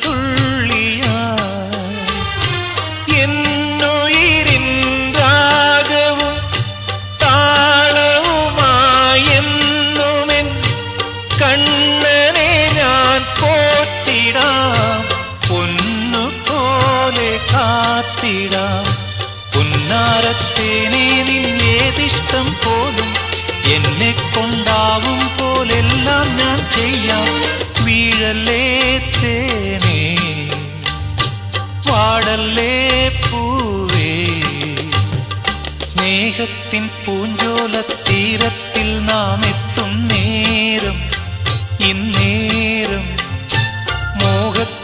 തുള്ളിയാ എന്നുയിരിൻ രാഗവും താളവുമായെന്നുമെൻ കണ്ണനെ ഞാൻ പോറ്റിടാം പൊന്നുപോലെ കാത്തിടാം പുന്നാരത്തേനെ നിന്നേതിഷ്ടം പോലും എന്നെ കൊണ്ടാവും പോലെല്ലാം ഞാൻ ചെയ്യാം വീഴല്ലേ തേനേ വാടല്ലേ പൂവേ സ്നേഹത്തിൻ പൂഞ്ചോല തീരത്തിൽ നാം എത്തും നേരം ഇന്നേരം മോഹത്തിൻ